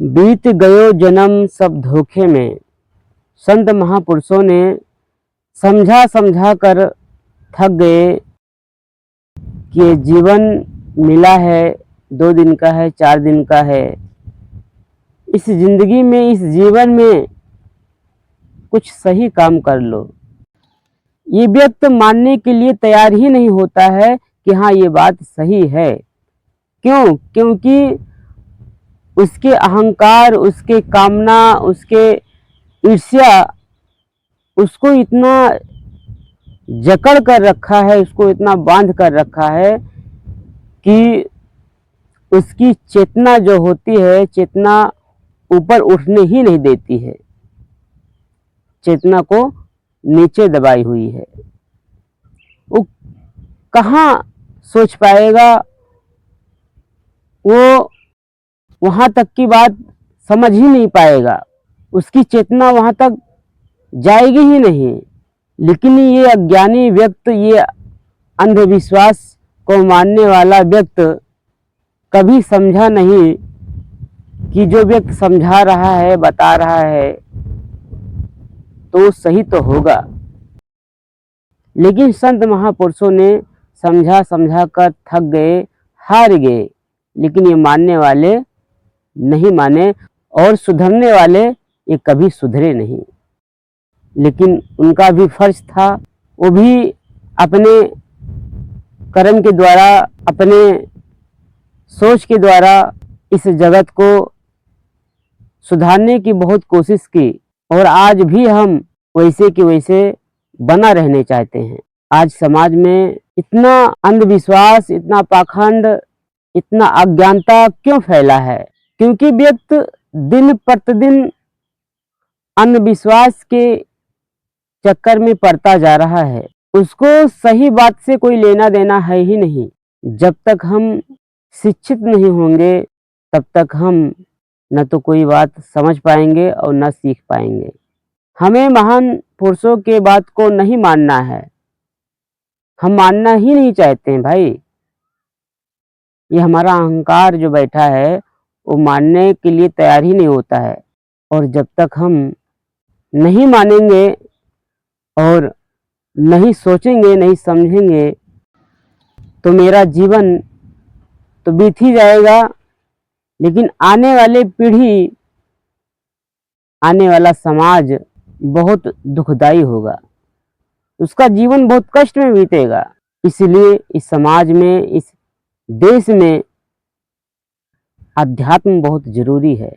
बीत गयो जन्म सब धोखे में। संत महापुरुषों ने समझा समझा कर थक गए कि ये जीवन मिला है, 2 दिन का है, 4 दिन का है। इस जिंदगी में, इस जीवन में कुछ सही काम कर लो। ये व्यक्ति मानने के लिए तैयार ही नहीं होता है कि हाँ, ये बात सही है। क्यों? क्योंकि उसके अहंकार, उसके कामना, उसके ईर्ष्या उसको इतना जकड़ कर रखा है, उसको इतना बांध कर रखा है कि उसकी चेतना जो होती है, चेतना ऊपर उठने ही नहीं देती है, चेतना को नीचे दबाई हुई है। वो कहाँ सोच पाएगा, वो वहाँ तक की बात समझ ही नहीं पाएगा, उसकी चेतना वहाँ तक जाएगी ही नहीं। लेकिन ये अज्ञानी व्यक्ति, ये अंधविश्वास को मानने वाला व्यक्ति कभी समझा नहीं कि जो व्यक्ति समझा रहा है, बता रहा है, तो सही तो होगा। लेकिन संत महापुरुषों ने समझा समझा कर थक गए, हार गए। लेकिन ये मानने वाले नहीं माने, और सुधरने वाले ये कभी सुधरे नहीं। लेकिन उनका भी फर्ज था, वो भी अपने कर्म के द्वारा, अपने सोच के द्वारा इस जगत को सुधारने की बहुत कोशिश की, और आज भी हम वैसे के वैसे बना रहने चाहते हैं। आज समाज में इतना अंधविश्वास, इतना पाखंड, इतना अज्ञानता क्यों फैला है? क्योंकि व्यक्ति दिन प्रतिदिन अंधविश्वास के चक्कर में पड़ता जा रहा है। उसको सही बात से कोई लेना देना है ही नहीं। जब तक हम शिक्षित नहीं होंगे, तब तक हम न तो कोई बात समझ पाएंगे और न सीख पाएंगे। हमें महान पुरुषों के बात को नहीं मानना है, हम मानना ही नहीं चाहते हैं भाई। ये हमारा अहंकार जो बैठा है, वो मानने के लिए तैयार ही नहीं होता है। और जब तक हम नहीं मानेंगे और नहीं सोचेंगे, नहीं समझेंगे, तो मेरा जीवन तो बीत ही जाएगा। लेकिन आने वाली पीढ़ी, आने वाला समाज बहुत दुखदाई होगा, उसका जीवन बहुत कष्ट में बीतेगा। इसलिए इस समाज में, इस देश में अध्यात्म बहुत जरूरी है,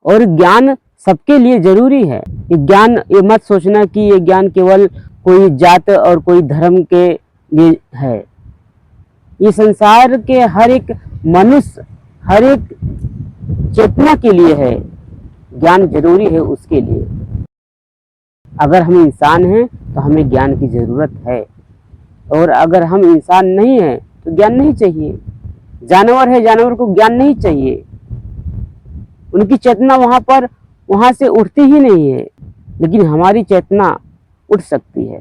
और ज्ञान सबके लिए जरूरी है। ये ज्ञान, ये मत सोचना कि ये ज्ञान केवल कोई जात और कोई धर्म के लिए है। ये संसार के हर एक मनुष्य, हर एक चेतना के लिए है। ज्ञान जरूरी है उसके लिए। अगर हम इंसान हैं तो हमें ज्ञान की जरूरत है, और अगर हम इंसान नहीं हैं तो ज्ञान नहीं चाहिए। जानवर है, जानवर को ज्ञान नहीं चाहिए, उनकी चेतना वहाँ से उठती ही नहीं है। लेकिन हमारी चेतना उठ सकती है।